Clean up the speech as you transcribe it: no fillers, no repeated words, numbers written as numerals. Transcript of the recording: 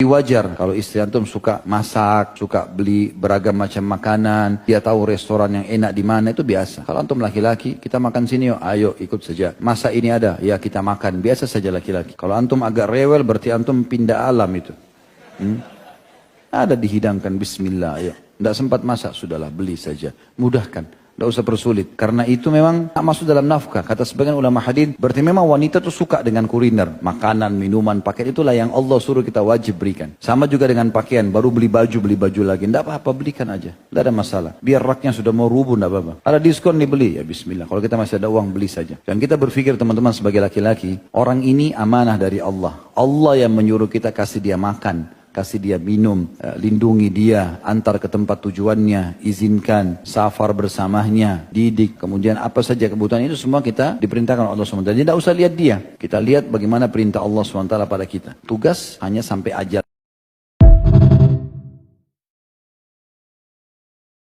Wajar kalau istri antum suka masak, suka beli beragam macam makanan, dia tahu restoran yang enak di mana, itu biasa. Kalau antum laki-laki, kita makan sini yuk, ayo ikut saja. Masa ini ada, ya kita makan, biasa saja laki-laki. Kalau antum agak rewel, berarti antum pindah alam itu. Ada dihidangkan, bismillah, ayo. Tidak sempat masak, sudahlah, beli saja. Mudahkan. Tidak usah persulit. Karena itu memang tak masuk dalam nafkah. Kata sebagian ulama hadis, berarti memang wanita itu suka dengan kuliner. Makanan, minuman, pakaian, itulah yang Allah suruh kita wajib berikan. Sama juga dengan pakaian. Baru beli baju lagi. Tidak apa-apa, belikan aja. Tidak ada masalah. Biar raknya sudah mau rubuh, tidak apa-apa. Ada diskon dibeli, ya bismillah. Kalau kita masih ada uang, beli saja. Dan kita berpikir teman-teman sebagai laki-laki, orang ini amanah dari Allah. Allah yang menyuruh kita kasih dia makan, kasih dia minum, lindungi dia, antar ke tempat tujuannya, izinkan, safar bersamanya, didik, kemudian apa saja kebutuhan itu semua kita diperintahkan oleh Allah SWT. Jadi tidak usah lihat dia, kita lihat bagaimana perintah Allah SWT pada kita. Tugas hanya sampai ajal.